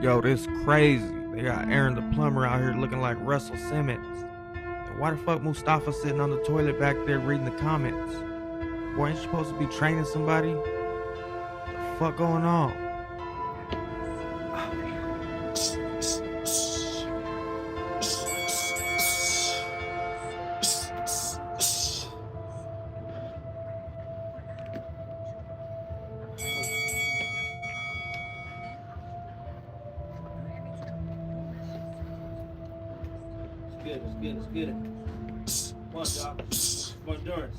Yo, this crazy. They got Aaron the Plumber out here looking like Russell Simmons. And why the fuck Mustafa sitting on the toilet back there reading the comments? Boy, ain't you supposed to be training somebody? What the fuck going on? Let's get it. Come on, Doc. Come on, endurance.